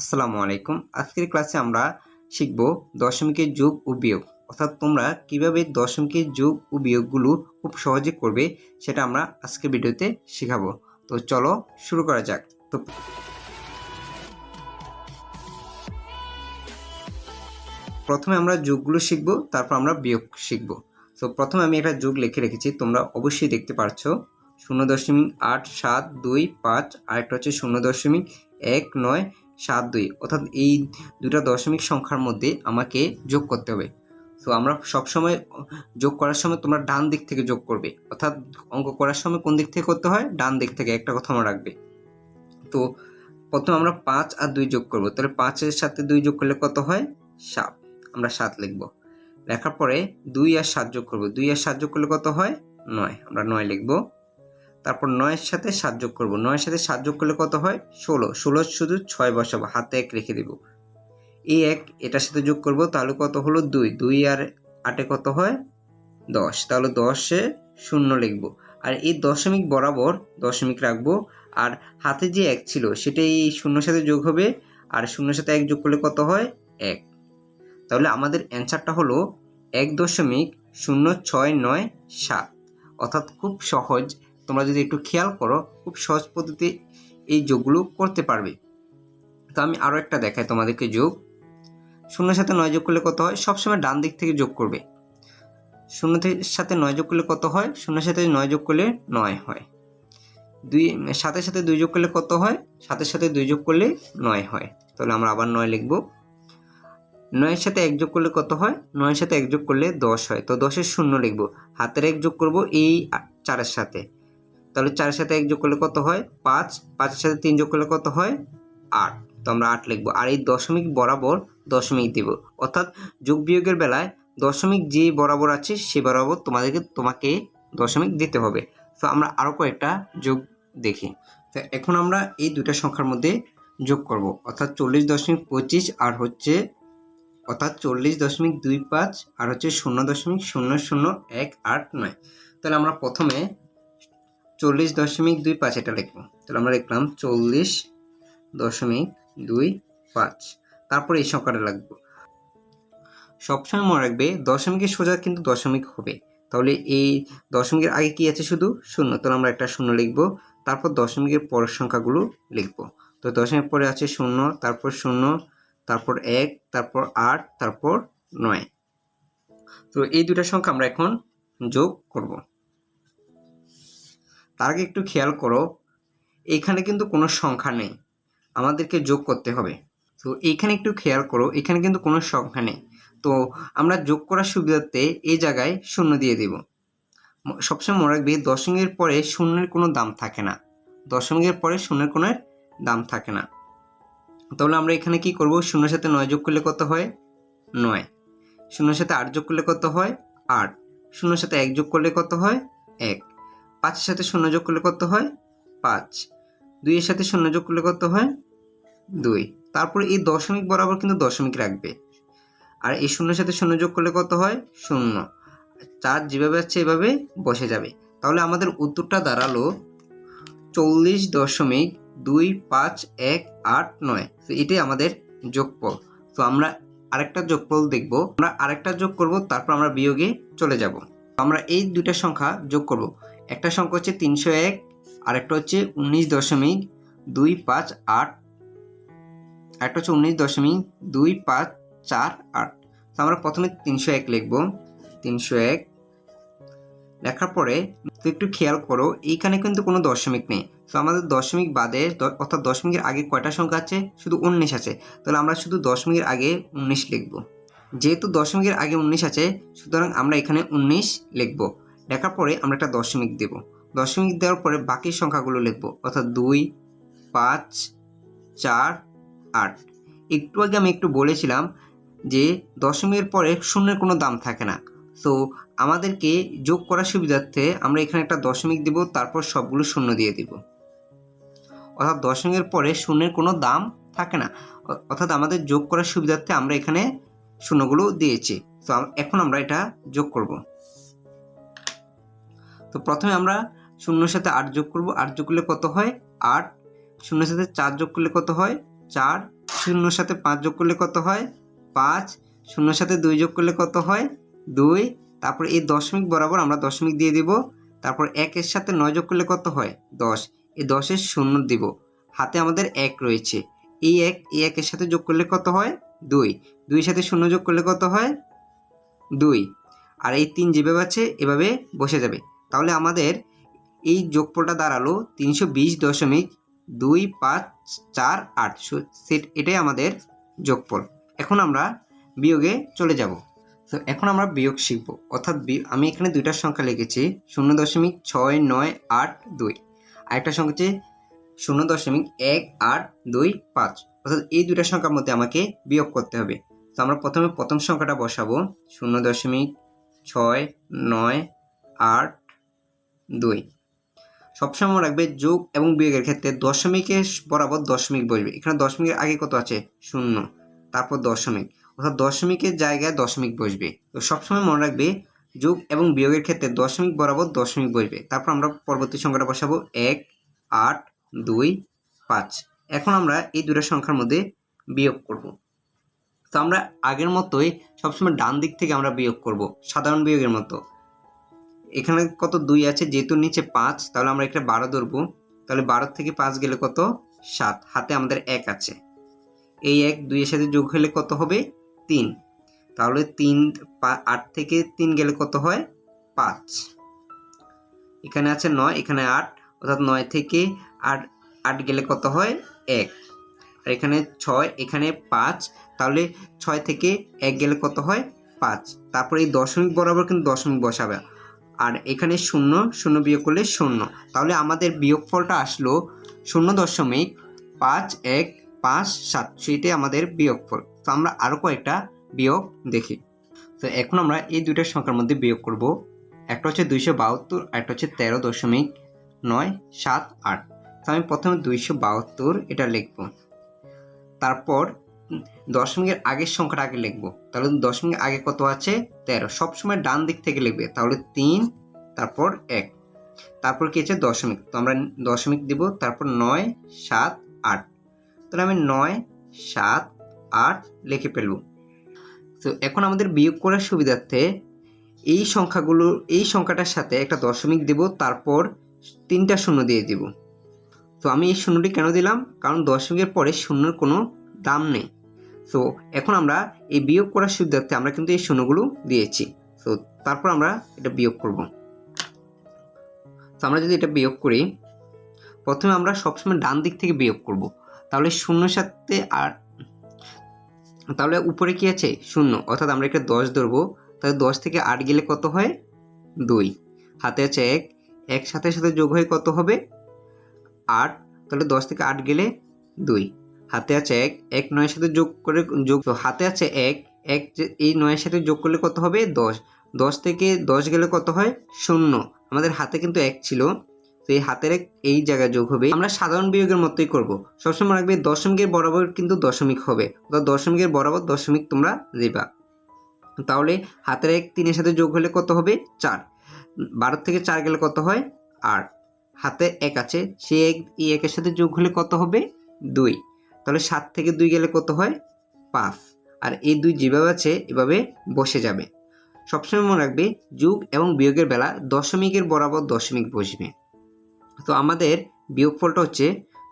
আসসালামু আলাইকুম। আজকের ক্লাসে আমরা শিখব দশমিকের যোগ ও বিয়োগ, অর্থাৎ তোমরা কিভাবে দশমিকের যোগ ও বিয়োগগুলো খুব সহজে করবে সেটা আমরা আজকের ভিডিওতে শেখাবো। তো চলো শুরু করা যাক। তো প্রথমে আমরা যোগগুলো শিখব, তারপর আমরা বিয়োগ শিখব। তো প্রথমে আমি একটা যোগ লিখে রেখেছি, তোমরা অবশ্যই দেখতে পারছো 0.8725, আর একটা হচ্ছে 0.1972, অর্থাৎ এই দুটা দশমিক সংখ্যার মধ্যে আমাকে যোগ করতে হবে। তো আমরা সবসময় যোগ করার সময় তোমরা ডান দিক থেকে যোগ করবে, অর্থাৎ অঙ্ক করার সময় কোন দিক থেকে করতে হয়? ডান দিক থেকে, একটা কথা মনে রাখবে। তো প্রথমে আমরা 5 আর 2 যোগ করব, তাহলে 5-এর সাথে 2 যোগ করলে কত হয়? 7। আমরা 7 লিখব। লেখার পরে 2 আর 7 যোগ করব, 2 আর 7 যোগ করলে কত হয়? 9। আমরা 9 লিখব। তারপর 9-এর সাথে 7 যোগ করব, 9-এর সাথে 7 যোগ করলে কত হয়? 16। 16 শুধু 6 বসাবো, হাতে 1 রেখে দেব। এই 1 এটার সাথে যোগ করব, তাহলে কত হলো? 2। 2 আর 8-এ কত হয়? 10। তাহলে 10-এ 0 লিখব। আর এই দশমিক বরাবর দশমিক রাখবো, আর হাতে যে 1 ছিল সেটা এই 0-এর সাথে যোগ হবে, আর 0-এর সাথে 1 যোগ করলে কত হয়? 1। তাহলে আমাদের অ্যান্সারটা হলো 1.0697, অর্থাৎ খুব সহজ। তোমরা যদি একটু খেয়াল করো, খুব সহজ পদ্ধতি এই যোগগুলো করতে পারবে। তো আমি আরও একটা দেখাই তোমাদেরকে যোগ। 0-এর সাথে 9 যোগ করলে কত হয়? সবসময় ডান দিক থেকে যোগ করবে। 0-এর সাথে 9 যোগ করলে কত হয়? 0-এর সাথে 9 যোগ করলে 9 হয়। 7-এর সাথে 2 যোগ করলে কত হয়? 7-এর সাথে 2 যোগ করলে 9 হয়। তাহলে আমরা আবার 9 লিখব। 9-এর সাথে 1 যোগ করলে কত হয়? 9-এর সাথে 1 যোগ করলে 10 হয়। তো 10-এর 0 লিখব। হাতের 1 যোগ করব এই 4-এর সাথে, তাহলে 4-এর সাথে 1 যোগ করলে কত হয়? 5। 5-এর সাথে 3 যোগ করলে কত হয়? 8। তো আমরা 8 লিখব। আর এই দশমিক বরাবর দশমিক দেব, অর্থাৎ যোগ বিয়োগের বেলায় দশমিক যে বরাবর আছে সে বরাবর তোমাকে দশমিক দিতে হবে। তো আমরা আরও কয়েকটা যোগ দেখি। তো এখন আমরা এই দুটা সংখ্যার মধ্যে যোগ করব, অর্থাৎ 40.25 আর হচ্ছে 40.25 আর হচ্ছে 0.000189। তাহলে আমরা প্রথমে 40.25 এটা লিখবো। তাহলে আমরা লিখলাম 40.25, তারপরে এই সংখ্যাটা লিখবো। সবসময় মনে রাখবে দশমিকের সোজা কিন্তু দশমিক হবে, তাহলে এই দশমিকের আগে কি আছে? শুধু 0। তাহলে আমরা একটা 0 লিখবো। তারপর দশমিকের পরের সংখ্যাগুলো লিখবো। তো দশমিকের পরে আছে 0, তারপর 0, তারপর 1, তারপর 8, তারপর 9। তো এই দুটা সংখ্যা আমরা এখন যোগ করব। তার আগে একটু খেয়াল করো, এইখানে কিন্তু কোনো সংখ্যা নেই, আমাদেরকে যোগ করতে হবে। তো এইখানে একটু খেয়াল করো, এখানে কিন্তু কোনো সংখ্যা নেই। তো আমরা যোগ করার সুবিধার্থে এই জায়গায় 0 দিয়ে দেব। সবসময় মনে রাখবে দশমিকের পরে শূন্যের কোনো দাম থাকে না, দশমিকের পরে শূন্যের কোনো দাম থাকে না। তাহলে আমরা এখানে কি করব? 0-এর সাথে 9 যোগ করলে কত হয়? 9। 0-এর সাথে 8 যোগ করলে কত হয়? 8। 0-এর সাথে 1 যোগ করলে কত হয়? 1। 5-এর সাথে 0 যোগ করলে কত হয়? 5। 2-এর সাথে 0 যোগ করলে কত হয়? 2। তারপরে এই দশমিক বরাবর কিন্তু দশমিক রাখবে, আর এই 0-এর সাথে 0 যোগ করলে কত হয়? 0। 4 যেভাবে আছে এভাবে বসে যাবে। তাহলে আমাদের উত্তরটা দাঁড়ালো 40.251889। তো এটাই আমাদের যোগফল। তো আমরা আরেকটা যোগফল দেখব, আমরা আরেকটা যোগ করব, তারপর আমরা বিয়োগে চলে যাব। আমরা এই দুইটা সংখ্যা যোগ করব। একটা সংখ্যা হচ্ছে 301, আরেকটা হচ্ছে 19.258, একটা হচ্ছে 19.2548। তো আমরা প্রথমে 301 লিখব। 301 লেখার পরে তো একটু খেয়াল করো, এইখানে কিন্তু কোনো দশমিক নেই। তো আমাদের দশমিক বাদে, অর্থাৎ দশমিকের আগে কয়টা সংখ্যা আছে? শুধু 19 আছে। তাহলে আমরা শুধু দশমিকের আগে 19 লিখব। যেহেতু দশমিকের আগে 19 আছে, সুতরাং আমরা এখানে 19 লিখব। লেখার পরে আমরা একটা দশমিক দেব। দশমিক দেওয়ার পরে বাকি সংখ্যাগুলো লিখব, অর্থাৎ 2, 5, 4, 8। একটু আগে আমি একটু বলেছিলাম যে দশমিকের পরে শূন্যের কোনো দাম থাকে না। তো আমাদেরকে যোগ করার সুবিধার্থে আমরা এখানে একটা দশমিক দেব, তারপর সবগুলো 0 দিয়ে দেব, অর্থাৎ দশমিকের পরে শূন্যের কোনো দাম থাকে না। অর্থাৎ আমাদের যোগ করার সুবিধার্থে আমরা এখানে শূন্যগুলো দিয়েছি। তো এখন আমরা এটা যোগ করব। তো প্রথমে আমরা 0-এর সাথে 8 যোগ করব। 8 যোগ করলে কত হয়? 8। 0-এর সাথে 4 যোগ করলে কত হয়? 4। শূন্যর সাথে 5 যোগ করলে কত হয় 5, শূন্যর সাথে 2 যোগ করলে কত হয় 2, তারপর এই দশমিক বরাবর আমরা দশমিক দিয়ে দিব, তারপর 1 এর সাথে 9 যোগ করলে কত হয় 10, এই 10 এর শূন্য দিব, হাতে আমাদের 1 রয়েছে, এই 1 এর সাথে যোগ করলে কত হয় 2, 2 এর সাথে শূন্য যোগ করলে কত হয় 2, আর এই 3 যেভাবে আছে এভাবে বসে যাবে। তাহলে আমাদের এই যোগফলটা দাঁড়ালো 320.2548, এটাই আমাদের যোগফল। এখন আমরা বিয়োগে চলে যাব। তো এখন আমরা বিয়োগ শিখব, অর্থাৎ আমি এখানে দুইটার সংখ্যা লিখেছি 0.6982, আরেকটা সংখ্যা হচ্ছে 0.1825, অর্থাৎ এই দুইটা সংখ্যার মধ্যে আমাকে বিয়োগ করতে হবে। তো আমরা প্রথমে প্রথম সংখ্যাটা বসাবো 0.6982। সবসময় মনে রাখবে যোগ এবং বিয়োগের ক্ষেত্রে দশমিকের বরাবর দশমিক বসবে। এখানে দশমিকের আগে কত আছে 0, তারপর দশমিক, অর্থাৎ দশমিকের জায়গায় দশমিক বসবে। তো সবসময় মনে রাখবে যোগ এবং বিয়োগের ক্ষেত্রে দশমিক বরাবর দশমিক বসবে। তারপর আমরা পরবর্তী সংখ্যাটা বসাবো 1825। এখন আমরা এই দুটো সংখ্যার মধ্যে বিয়োগ করব। তো আমরা আগের মতোই সবসময় ডান দিক থেকে আমরা বিয়োগ করব, সাধারণ বিয়োগের মতো। এখানে কত 2 আছে, যেহেতু নিচে 5, তাহলে আমরা এখানে 12 ধরবো। তাহলে 12 থেকে 5 গেলে কত 7, হাতে আমাদের 1 আছে, এই 1 2 এর সাথে যোগ হলে কত হবে 3, তাহলে 8 থেকে 3 গেলে কত হয় 5, এখানে আছে 9, এখানে 8, অর্থাৎ 9 থেকে 8 গেলে কত হয় 1, আর এখানে 6, এখানে 5, তাহলে 6 থেকে 1 গেলে কত হয় 5, তারপর এই দশমিক বরাবর কিন্তু দশমিক বসাবে, আর এখানে 0 বিয়োগ করলে 0, তাহলে আমাদের বিয়োগফলটা আসলো 0.5157, সেটাই আমাদের বিয়োগফল। তো আমরা আরও কয়েকটা বিয়োগ দেখি। তো এখন আমরা এই দুইটা সংখ্যার মধ্যে বিয়োগ করব, একটা হচ্ছে 272 আর একটা হচ্ছে 13.978। তো আমি প্রথমে 272 এটা লিখব, তারপর দশমিকের আগের সংখ্যাটা আগে লিখবো। তাহলে দশমিকের আগে কত আছে 13, সবসময় ডান দিক থেকে লিখবে। তাহলে 3, তারপর 1, তারপর কি আছে দশমিক, তো আমরা দশমিক দিব, তারপর 9 7 8, তাহলে আমি 9 7 8 লিখে ফেলবো। তো এখন আমাদের বিয়োগ করার সুবিধার্থে এই সংখ্যাটার সাথে একটা দশমিক দেব, তারপর 3টা শূন্য দিয়ে দিব। তো আমি এই শূন্যটি কেন দিলাম, কারণ দশমিকের পরে শূন্যর কোনো দাম নেই। তো এখন আমরা এই বিয়োগ করার সুবিধার্থে আমরা কিন্তু এই শূন্যগুলো দিয়েছি। তো তারপর আমরা এটা বিয়োগ করব। তো আমরা যদি এটা বিয়োগ করি, প্রথমে আমরা সবসময় ডান দিক থেকে বিয়োগ করব। তাহলে শূন্যর সাথে তাহলে উপরে কি আছে 0, অর্থাৎ আমরা এটা 10 ধরবো। তাহলে 10 থেকে 8 গেলে কত হয় 2, হাতে আছে 1 সাথে সাথে যোগ হয়ে কত হবে 8, তাহলে 10 থেকে 8 গেলে 2, হাতে আছে 1 9 এর সাথে যোগ করে তো হাতে আছে 1 এই 9 এর সাথে যোগ করলে কত হবে 10 থেকে 10 গেলে কত হয় 0, আমাদের হাতে কিন্তু 1 ছিল, তো এই হাতের 1 এই জায়গায় যোগ হবে। আমরা সাধারণ বিয়োগের মতোই করব, সবসময় রাখবে দশমিকের বরাবর কিন্তু দশমিক হবে, অর্থাৎ দশমিকের বরাবর দশমিক তোমরা দিবা। তাহলে হাতের 1 3 এর সাথে যোগ হলে কত হবে 4, 12 থেকে 4 গেলে কত হয় 8, হাতে 1 আছে, সেই 1 এর সাথে যোগ হলে কত হবে 2, তাহলে 7 থেকে 2 গেলে কত হয় 5, আর এই 2 যেভাবে আছে এভাবে বসে যাবে। সবসময় মনে রাখবে যোগ এবং বিয়োগের বেলা দশমিকের বরাবর দশমিক বসবে। তো আমাদের বিয়োগফলটা হচ্ছে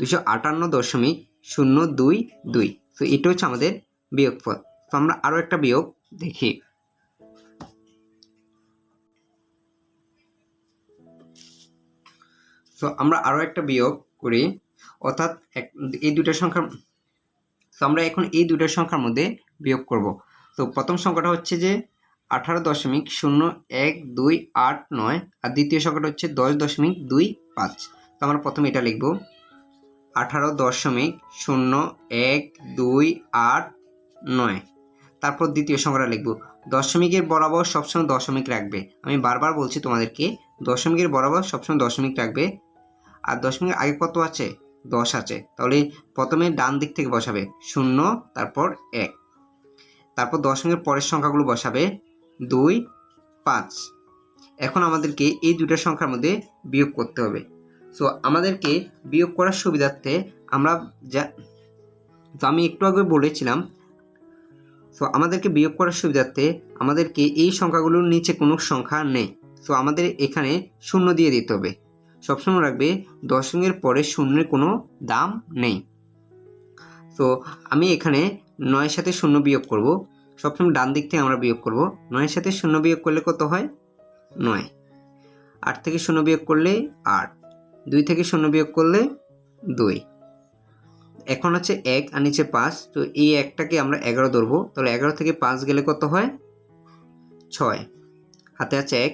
258.022। তো এটা হচ্ছে আমাদের বিয়োগফল। তো আমরা আরও একটা বিয়োগ দেখি। তো আমরা আরও একটা বিয়োগ করি, অর্থাৎ এই দুইটা সংখ্যার, তো আমরা এখন এই দুইটা সংখ্যার মধ্যে বিয়োগ করব। তো প্রথম সংখ্যাটা হচ্ছে যে 18.01289, আর দ্বিতীয় সংখ্যাটা হচ্ছে 10.25। তো আমরা প্রথমে এটা লিখব 18.01289, তারপর দ্বিতীয় সংখ্যাটা লিখব। দশমিকের বরাবর সবসময় দশমিক রাখবে, আমি বারবার বলছি তোমাদেরকে দশমিকের বরাবর সবসময় দশমিক রাখবে। আর দশমিকের আগে কত আছে 10 আছে, তাহলে প্রথমে ডান দিক থেকে বসাবে 0, তারপর 1, তারপর দশমিকের পরের সংখ্যাগুলো বসাবে 2 5। এখন আমাদেরকে এই দুটো সংখ্যার মধ্যে বিয়োগ করতে হবে। সো আমাদেরকে বিয়োগ করার সুবিধার্থে আমরা তো আমি একটু আগে বলেছিলাম, সো আমাদেরকে বিয়োগ করার সুবিধার্থে আমাদেরকে এই সংখ্যাগুলোর নিচে কোনো সংখ্যা নেই, সো আমাদের এখানে শূন্য দিয়ে দিতে হবে। সবসময় রাখবে দশমিকের পরে শূন্যের কোনো দাম নেই। তো আমি এখানে 9-এর সাথে শূন্য বিয়োগ করব। সবসময় ডান দিক থেকে আমরা বিয়োগ করব। 9-এর সাথে শূন্য বিয়োগ করলে কত হয়? 9। 8 থেকে শূন্য বিয়োগ করলে 8। 2 থেকে শূন্য বিয়োগ করলে 2। এখন আছে 1 আর নিচে 5, তো এই একটাকে আমরা 11 ধরবো। তাহলে 11 থেকে 5 গেলে কত হয়? 6। হাতে আছে 1,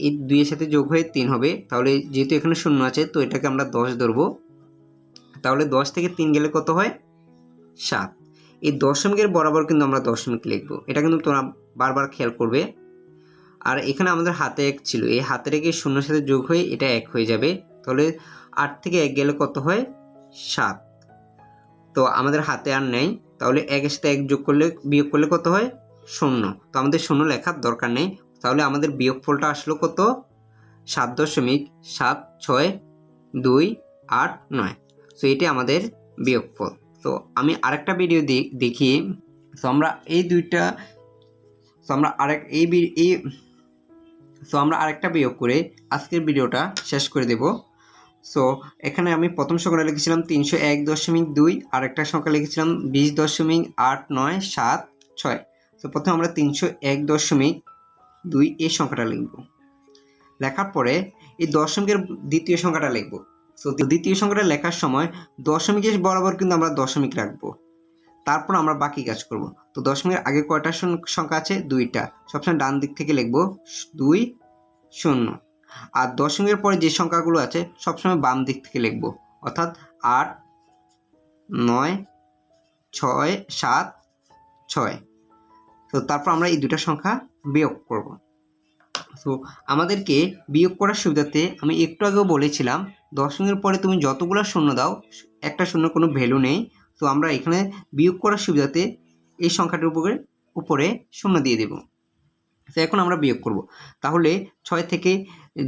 এই 2 এর সাথে যোগ হয়ে 3 হবে। তাহলে যেহেতু এখানে শূন্য আছে, তো এটাকে আমরা 10 ধরবো। তাহলে 10 থেকে 3 গেলে কত হয়? 7। এই দশমিকের বরাবর কিন্তু আমরা দশমিক লিখবো, এটা কিন্তু তোমরা বারবার খেয়াল করবে। আর এখানে আমাদের হাতে 1 ছিল, এই হাতে রেখে শূন্যের সাথে যোগ হয়ে এটা 1 হয়ে যাবে। তাহলে 8 থেকে 1 গেলে কত হয়? 7। তো আমাদের হাতে আর নেই, তাহলে 1 এর সাথে 1 যোগ করলে বিয়োগ করলে কত হয়? 0। তো আমাদের 0 লেখার দরকার নেই। তাহলে আমাদের বিয়োগফলটা আসলো কত? 7.76289। সো এটি আমাদের বিয়োগফল। তো আমি আরেকটা ভিডিও দেখি। সো আমরা এই দুইটা, সো আমরা আরেকটা বিয়োগ করে আজকের ভিডিওটা শেষ করে দেব। সো এখানে আমি প্রথম সংখ্যাটা লিখেছিলাম 301.2, আর একটা সংখ্যা লিখেছিলাম 20.8976। তো প্রথমে আমরা 301.2 এই সংখ্যাটা লিখব। লেখার পরে এই দশমিকের দ্বিতীয় সংখ্যাটা লিখব। সো দ্বিতীয় সংখ্যাটা লেখার সময় দশমিকের বরাবর কিন্তু আমরা দশমিক রাখবো। তারপর আমরা বাকি কাজ করব। তো দশমিকের আগে কয়টা সংখ্যা আছে? 2টা। সবসময় ডান দিক থেকে লিখব 2 0। আর দশমিকের পরে যে সংখ্যাগুলো আছে সবসময় বাম দিক থেকে লিখব, অর্থাৎ 8 9 6 7 6। তো তারপর আমরা এই দুটা সংখ্যা বিয়োগ করব। তো আমাদেরকে বিয়োগ করার সুবিধাতে আমি একটু আগেও বলেছিলাম, দশমিকের পরে তুমি যতগুলো শূন্য দাও, একটা শূন্য কোনো ভ্যালু নেই। তো আমরা এখানে বিয়োগ করার সুবিধাতে এই সংখ্যাটির উপরে শূন্য দিয়ে দেব। তো এখন আমরা বিয়োগ করব। তাহলে 6 থেকে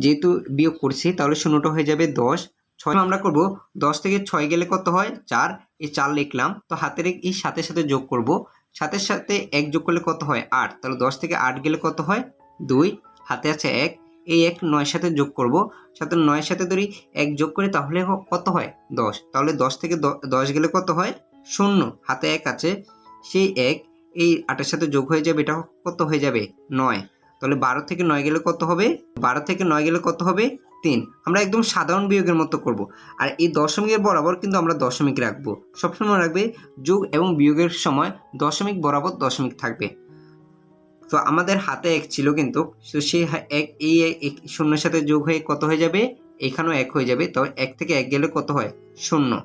যেহেতু বিয়োগ করছি, তাহলে শূন্যটা হয়ে যাবে 10। 6 আমরা করব, 10 থেকে 6 গেলে কত হয়? 4। এই 4 লিখলাম। তো হাতের এই সাথে সাথে যোগ করব। সাথে সাথে 1 যোগ করলে কত হয়? 8। তাহলে 10 থেকে 8 গেলে কত হয়? 2। হাতে আছে 1, এই 1 9 সাথে যোগ করব। সাথে 9 সাথে ধরি 1 যোগ করে, তাহলে কত হয়? 10। তাহলে 10 থেকে 10 গেলে কত হয়? 0। হাতে 1 আছে, সেই 1 এই 8 সাথে যোগ হয়ে যাবে, এটা কত হয়ে যাবে? 9। তাহলে 12 থেকে 9 গেলে কত হবে? 12 থেকে 9 গেলে কত হবে? 3। আমরা একদম সাধারণ বিয়োগের মতো করব। আর এই দশমিকের বরাবর কিন্তু আমরা দশমিক রাখবো। সবসময় রাখবে যোগ এবং বিয়োগের সময় দশমিক বরাবর দশমিক থাকবে। তো আমাদের হাতে 1 ছিল, কিন্তু সেই 1 এই শূন্যের সাথে যোগ হয়ে কত হয়ে যাবে? এখানেও 1 হয়ে যাবে। তবে 1 থেকে 1 গেলে কত হয়? 0।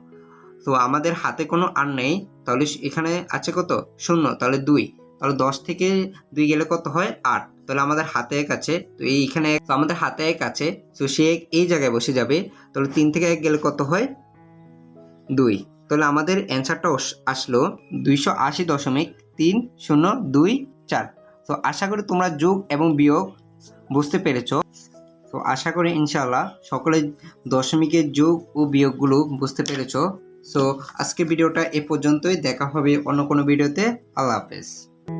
তো আমাদের হাতে কোনো আর নেই, তাহলে এখানে আছে কত? 0। তাহলে 2। তাহলে 10 থেকে 2 গেলে কত হয়? 8। তাহলে আমাদের হাতে 1 আছে, তো এইখানে তো আমাদের হাতে 1 আছে, তো সে এই জায়গায় বসে যাবে। তাহলে 3 থেকে 1 গেলে কত হয়? 2। তাহলে আমাদের অ্যান্সারটা আসলো 280.3024। তো আশা করি তোমরা যোগ এবং বিয়োগ বুঝতে পেরেছো। তো আশা করি ইনশাআল্লাহ সকলে দশমিকের যোগ ও বিয়োগগুলো বুঝতে পেরেছো। সো আজকের ভিডিওটা এ পর্যন্তই, দেখা হবে অন্য কোনো ভিডিওতে। আল্লাহ হাফেজ।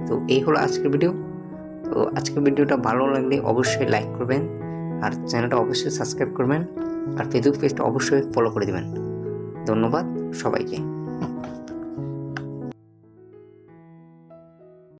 তো এই হলো আজকের ভিডিও। তো আজকের ভিডিওটা ভালো লাগলে অবশ্যই লাইক করবেন, আর চ্যানেলটা অবশ্যই সাবস্ক্রাইব করবেন, আর ফেসবুক পেজটা অবশ্যই ফলো করে দেবেন। ধন্যবাদ সবাইকে।